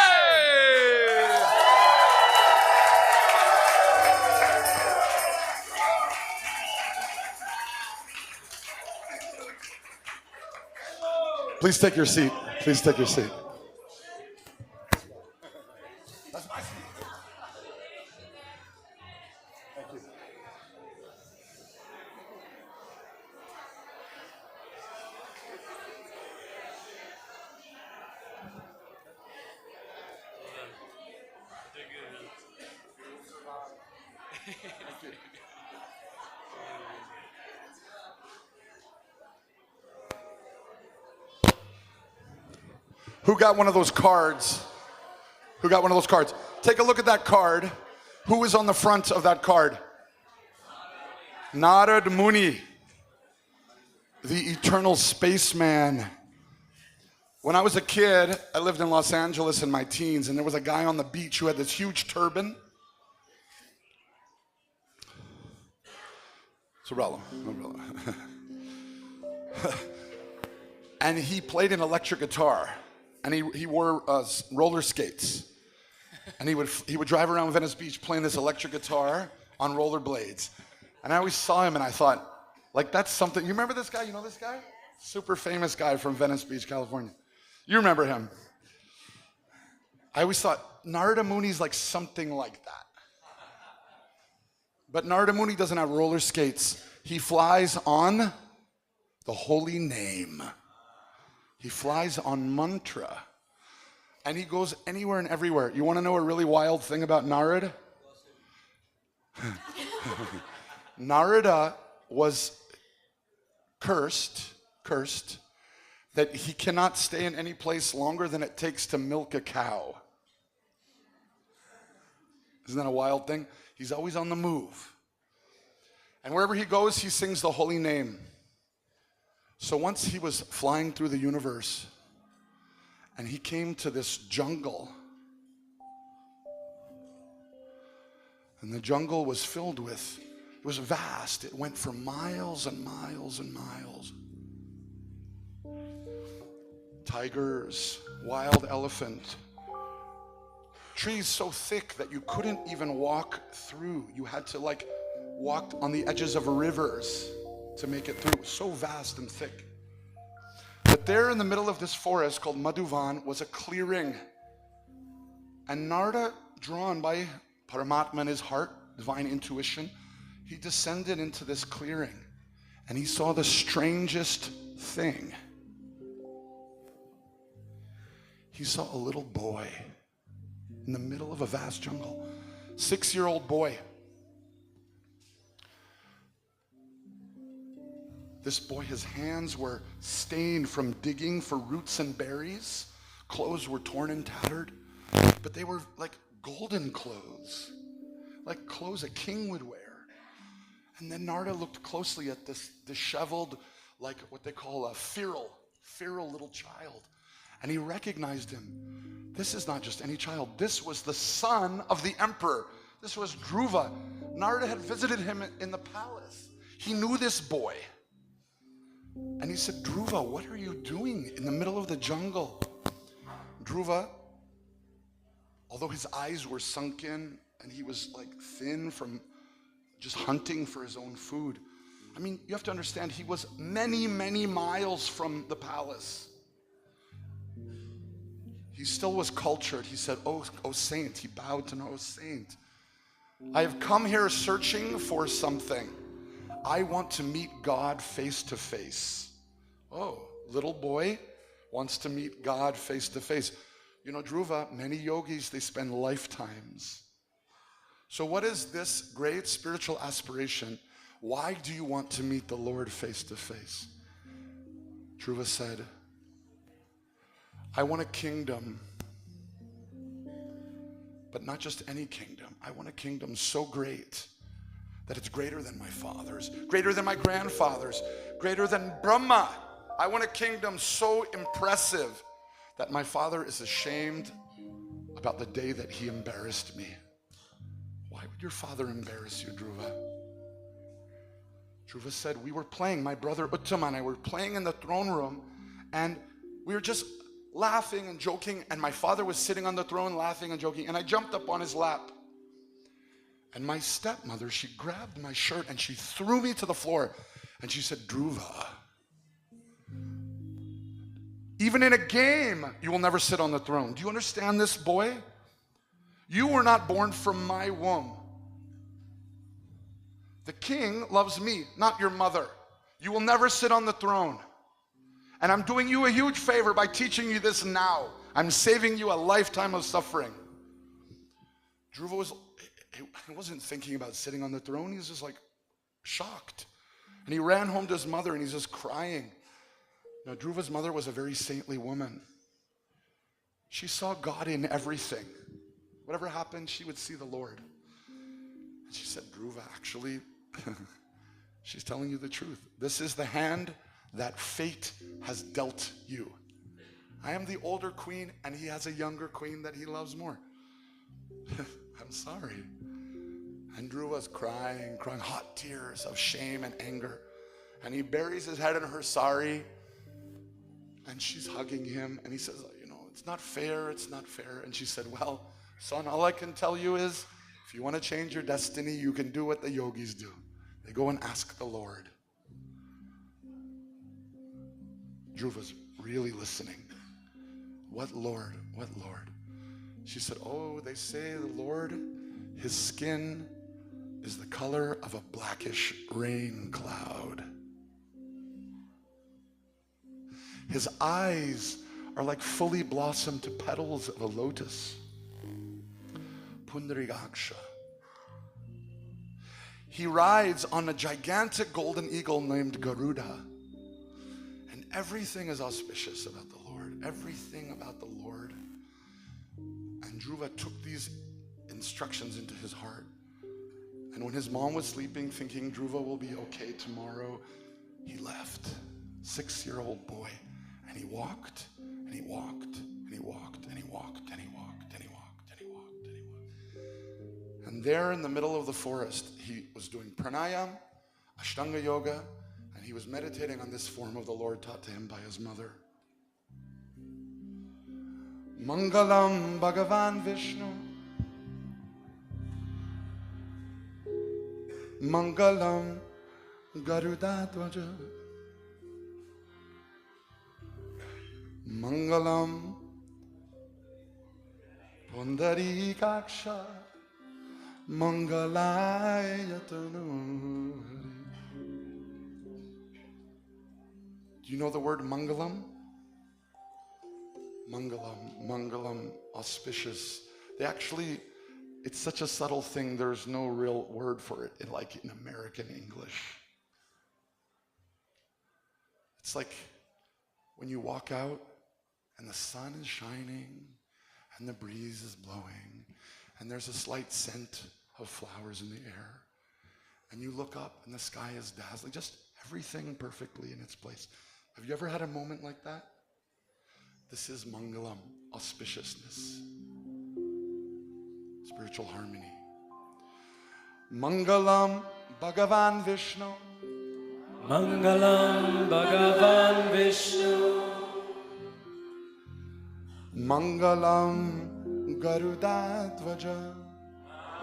Please take your seat. Please take your seat. That's my seat. Thank you. Who got one of those cards? Who got one of those cards? Take a look at that card. Who is on the front of that card? Narad Muni, the eternal spaceman. When I was a kid, I lived in Los Angeles in my teens, and there was a guy on the beach who had this huge turban. It's irrelevant. And he played an electric guitar. And he wore roller skates, and he would drive around Venice Beach playing this electric guitar on roller blades. And I always saw him, and I thought, like, that's something. You remember this guy? You know this guy? Super famous guy from Venice Beach, California. You remember him? I always thought Narada Muni's like something like that. But Narada Muni doesn't have roller skates. He flies on the holy name. He flies on mantra, and he goes anywhere and everywhere. You want to know a really wild thing about Narada? Narada was cursed that he cannot stay in any place longer than it takes to milk a cow. Isn't that a wild thing? He's always on the move. And wherever he goes, he sings the holy name. So once he was flying through the universe, and he came to this jungle, and the jungle was filled with, it was vast. It went for miles and miles and miles. Tigers, wild elephant, trees so thick that you couldn't even walk through. You had to like walk on the edges of rivers to make it through. So vast and thick. But there in the middle of this forest called Madhuvan was a clearing. And Narada, drawn by Paramatma in his heart, divine intuition, he descended into this clearing, and he saw the strangest thing. He saw a little boy in the middle of a vast jungle. 6-year-old boy. This boy, his hands were stained from digging for roots and berries. Clothes were torn and tattered, but they were like golden clothes, like clothes a king would wear. And then Narada looked closely at this disheveled, like what they call a feral little child. And he recognized him. This is not just any child. This was the son of the emperor. This was Dhruva. Narada had visited him in the palace. He knew this boy. And he said, Dhruva, what are you doing in the middle of the jungle? Dhruva, although his eyes were sunken and he was like thin from just hunting for his own food. I mean, you have to understand, he was many, many miles from the palace. He still was cultured. He said, oh saint. He bowed to know, oh saint. I have come here searching for something. I want to meet God face to face. Oh, little boy wants to meet God face to face. You know, Dhruva, many yogis, they spend lifetimes. So what is this great spiritual aspiration? Why do you want to meet the Lord face to face? Dhruva said, I want a kingdom, but not just any kingdom. I want a kingdom so great that it's greater than my father's, greater than my grandfather's, greater than Brahma. I want a kingdom so impressive that my father is ashamed about the day that he embarrassed me. Why would your father embarrass you, Dhruva? Dhruva said, we were playing, my brother Uttama and I were playing in the throne room, and we were just laughing and joking, and my father was sitting on the throne laughing and joking, and I jumped up on his lap. And my stepmother, she grabbed my shirt and she threw me to the floor, and she said, Dhruva, even in a game, you will never sit on the throne. Do you understand this, boy? You were not born from my womb. The king loves me, not your mother. You will never sit on the throne. And I'm doing you a huge favor by teaching you this now. I'm saving you a lifetime of suffering. Dhruva he wasn't thinking about sitting on the throne. He was just like shocked. And he ran home to his mother and he's just crying. Now, Dhruva's mother was a very saintly woman. She saw God in everything. Whatever happened, she would see the Lord. And she said, Dhruva, actually, she's telling you the truth. This is the hand that fate has dealt you. I am the older queen, and he has a younger queen that he loves more. I'm sorry. And Dhruva's crying hot tears of shame and anger. And he buries his head in her sari, and she's hugging him, and he says, you know, it's not fair, it's not fair. And she said, well, son, all I can tell you is, if you want to change your destiny, you can do what the yogis do. They go and ask the Lord. Dhruva's really listening. What Lord? What Lord? She said, oh, they say the Lord, his skin is the color of a blackish rain cloud. His eyes are like fully blossomed petals of a lotus. Pundarigaksha. He rides on a gigantic golden eagle named Garuda. And everything is auspicious about the Lord. Everything about the Lord. And Dhruva took these instructions into his heart. And when his mom was sleeping, thinking Dhruva will be okay tomorrow, he left. 6-year-old boy. And he walked, and he walked, and he walked, and he walked, and he walked, and he walked, and he walked, and he walked. And there in the middle of the forest, he was doing pranayam, ashtanga yoga, and he was meditating on this form of the Lord taught to him by his mother. Mangalam Bhagavan Vishnu. Mangalam Garudadvaja. Mangalam Pundarikaksha. Mangalayatanu. Do you know the word Mangalam? Mangalam, Mangalam, auspicious. They actually, it's such a subtle thing, there's no real word for it, like in American English. It's like when you walk out and the sun is shining and the breeze is blowing and there's a slight scent of flowers in the air, and you look up and the sky is dazzling, just everything perfectly in its place. Have you ever had a moment like that? This is Mangalam, auspiciousness, spiritual harmony. Mangalam Bhagavan Vishnu. Mangalam Bhagavan Vishnu. Mangalam Garudadvaja.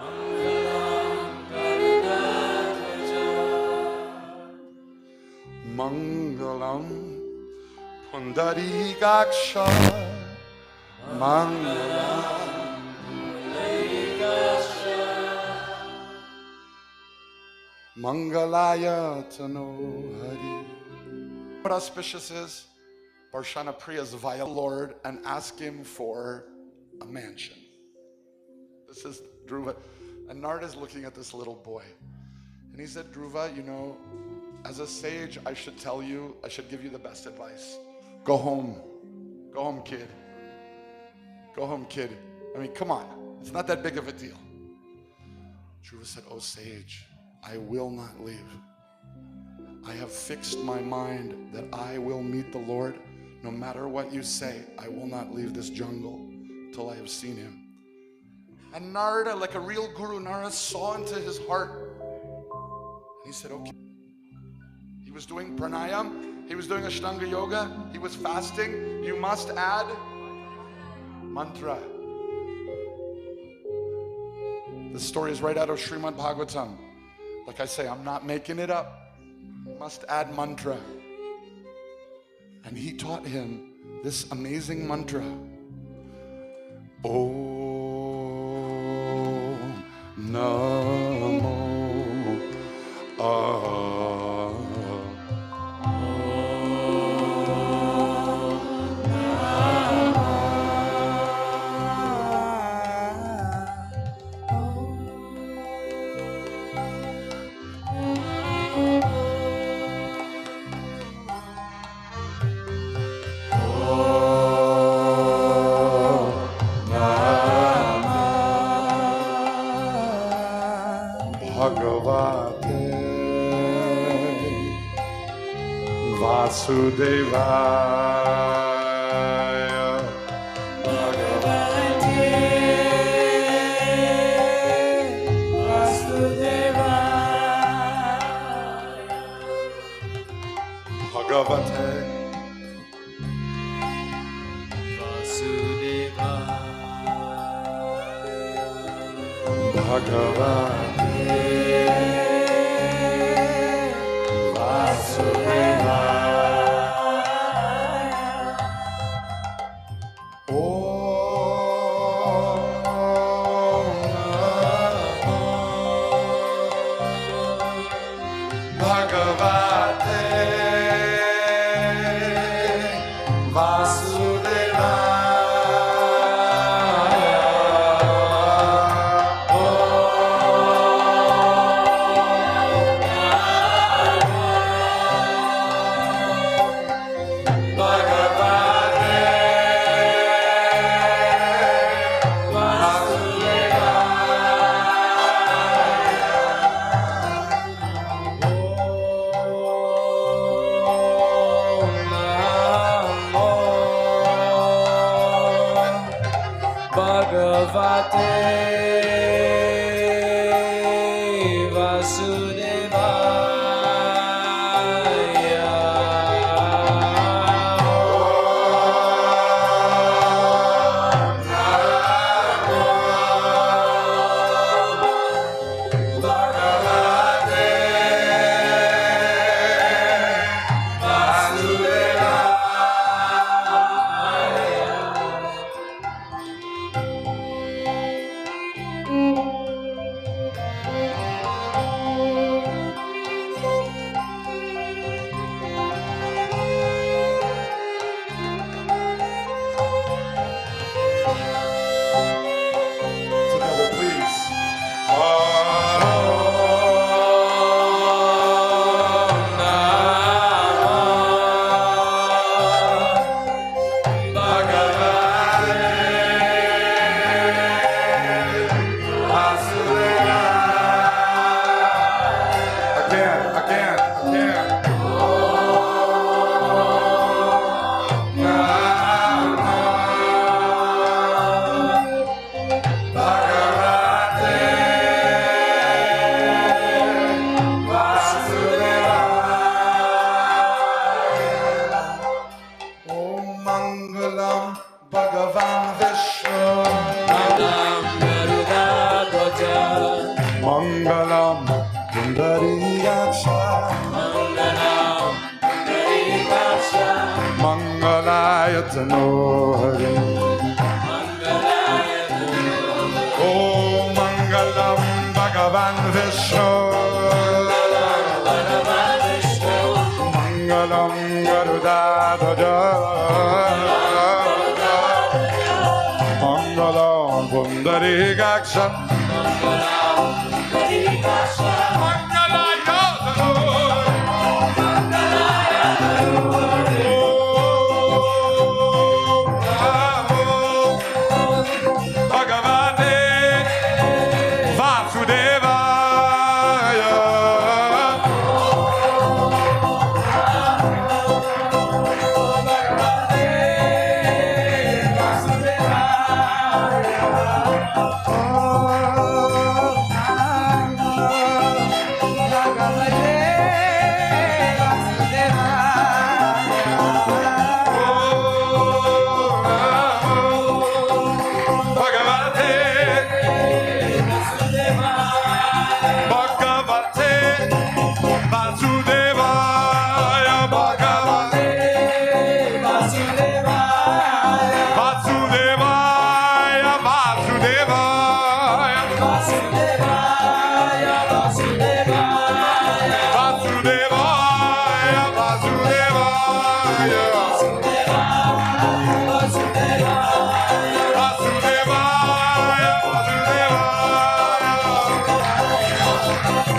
Mangalam Garudadvaja. Mangalam Pundarikaksha. Mangalam Pundarikaksha. Mangalaya Tano Hari. What auspicious is? Varshana Priya's via Lord and ask him for a mansion. This is Dhruva. And Narada's looking at this little boy. And he said, Dhruva, you know, as a sage, I should give you the best advice. Go home. Go home, kid. Go home, kid. I mean, come on. It's not that big of a deal. Dhruva said, oh sage, I will not leave. I have fixed my mind that I will meet the Lord. No matter what you say, I will not leave this jungle till I have seen him. And Narada, like a real guru, Narada saw into his heart. And he said, okay. He was doing pranayam. He was doing Ashtanga yoga. He was fasting. You must add mantra. This story is right out of Srimad Bhagavatam. Like I say, I'm not making it up. You must add mantra. And he taught him this amazing mantra. Om Namo Vasudevaya Bhagavate Vasudevaya Bhagavate Vasudevaya Bhagavate Vasudevaya Mangalayatano Hari. Om Mangalam Bhagavan Vishnu. Mangalam Garudadhaja. Sundari Gaksha Mangalaya Bhagavate Vasudevaya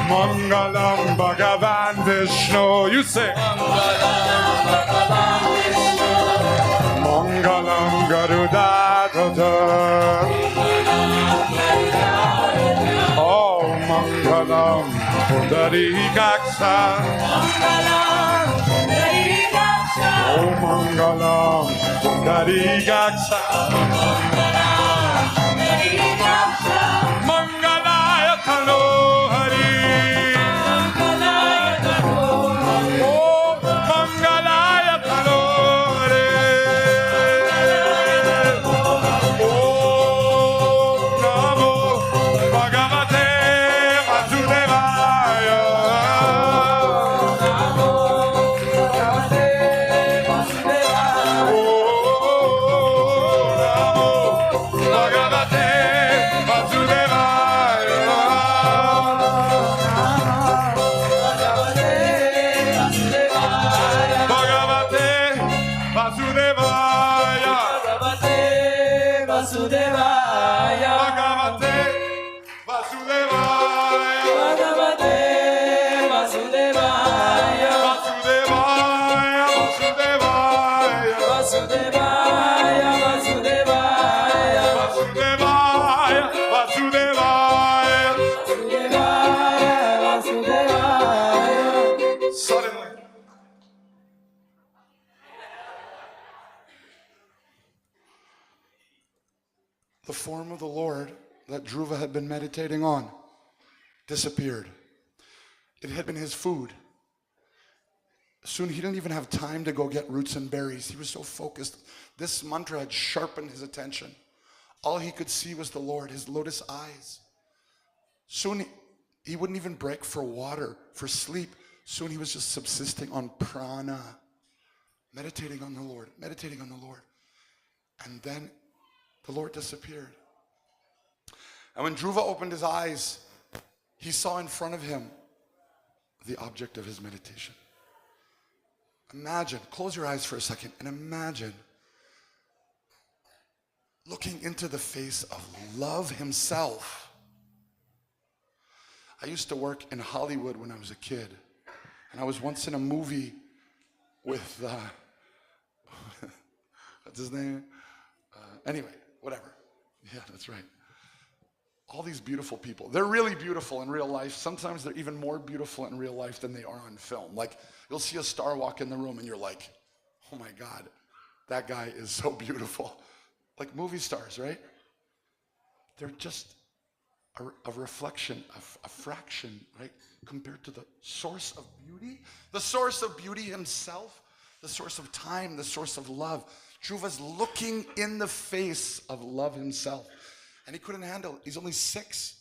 Mangalam Bhagavan Vishnu, you say Mangalam Garudadhara. Oh Mangalam Pundari Gaksha. Oh Mangalam Pundari Gaksha. Mangalaya Talo Hari. Mangalaya Talo Hari. Om Namo Bhagavate Vasudevaya. Suddenly, the form of the Lord that Dhruva had been meditating on disappeared. It had been his food. Soon he didn't even have time to go get roots and berries. He was so focused. This mantra had sharpened his attention. All he could see was the Lord, his lotus eyes. Soon he wouldn't even break for water, for sleep. Soon he was just subsisting on prana, meditating on the Lord, meditating on the Lord. And then the Lord disappeared. And when Dhruva opened his eyes, he saw in front of him the object of his meditation. Imagine, close your eyes for a second, and imagine looking into the face of love himself. I used to work in Hollywood when I was a kid, and I was once in a movie with, what's his name? Anyway, whatever. Yeah, that's right. All these beautiful people. They're really beautiful in real life. Sometimes they're even more beautiful in real life than they are on film. Like, you'll see a star walk in the room and you're like, oh my God, that guy is so beautiful. Like movie stars, right? They're just a reflection, a fraction, right? Compared to the source of beauty. The source of beauty himself, the source of time, the source of love. Dhruva's looking in the face of love himself. And he couldn't handle it. He's only 6.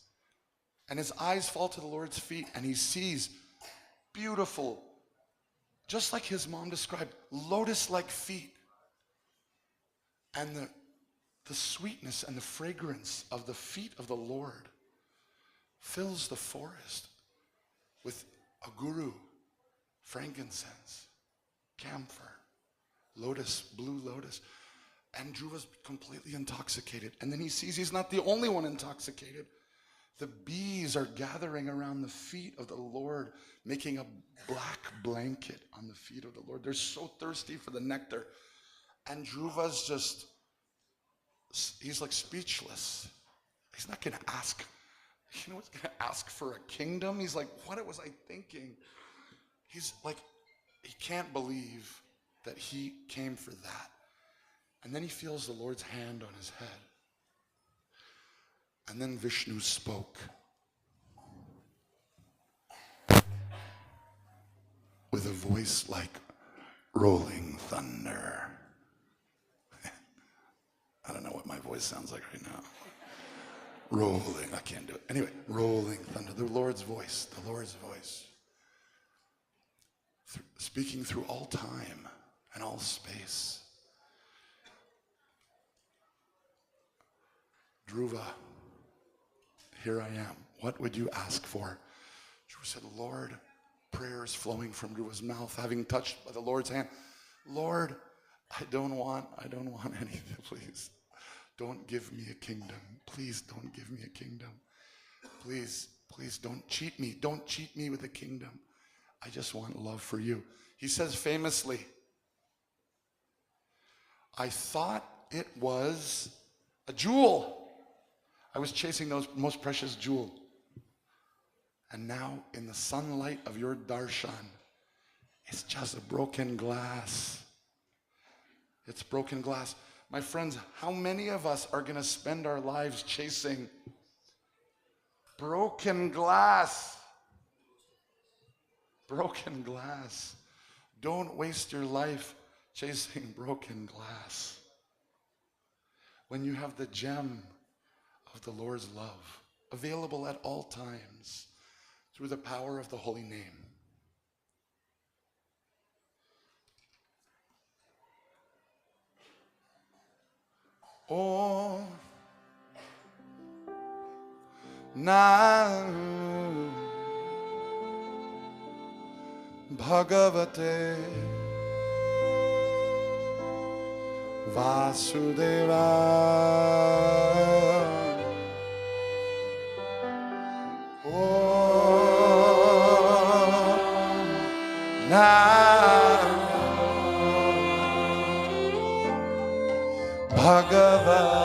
And his eyes fall to the Lord's feet and he sees beautiful, just like his mom described, lotus-like feet. And the sweetness and the fragrance of the feet of the Lord fills the forest with aguru, frankincense, camphor, lotus, blue lotus. And Dhruva's completely intoxicated. And then he sees he's not the only one intoxicated. The bees are gathering around the feet of the Lord, making a black blanket on the feet of the Lord. They're so thirsty for the nectar. And Dhruva's just, he's like speechless. He's not going to ask, you know what's going to ask for a kingdom? He's like, what was I thinking? He's like, he can't believe that he came for that. And then he feels the Lord's hand on his head. And then Vishnu spoke with a voice like rolling thunder. I don't know what my voice sounds like right now. Rolling, I can't do it. Anyway, rolling thunder, the Lord's voice, the Lord's voice. Speaking through all time and all space. Dhruva, here I am. What would you ask for? Dhruva said, Lord, prayers flowing from Dhruva's mouth, having touched by the Lord's hand. Lord, I don't want anything, please. Don't give me a kingdom. Please don't give me a kingdom. Please don't cheat me. Don't cheat me with a kingdom. I just want love for you. He says famously, I thought it was a jewel. I was chasing those most precious jewel. And now in the sunlight of your darshan, it's just a broken glass. It's broken glass. My friends, how many of us are going to spend our lives chasing broken glass? Broken glass. Don't waste your life chasing broken glass. When you have the gem of the Lord's love available at all times through the power of the holy name. Om Namo Bhagavate Vasudevaya. Om Namo Bhagavate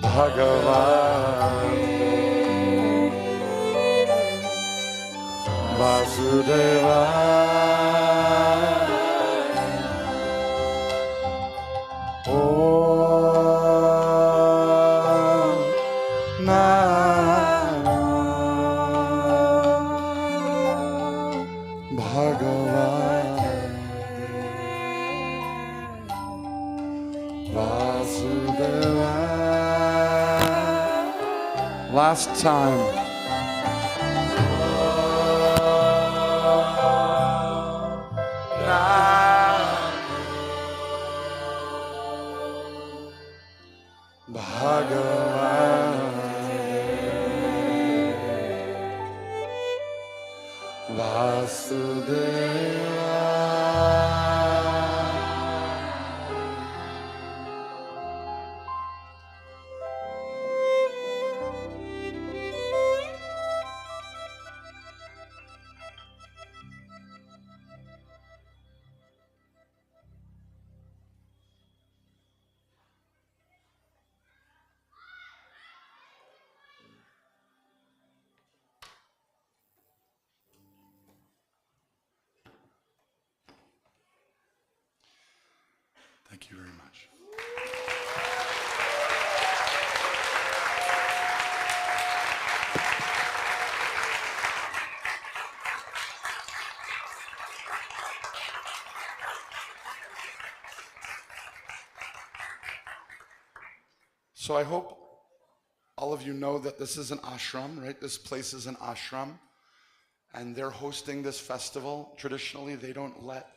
Bhagavate Bhagavate Vasudevaya. Om Namo Bhagavate Vasudevaya. Last time. Thank you very much. So I hope all of you know that this is an ashram, right? This place is an ashram, and they're hosting this festival. Traditionally, they don't let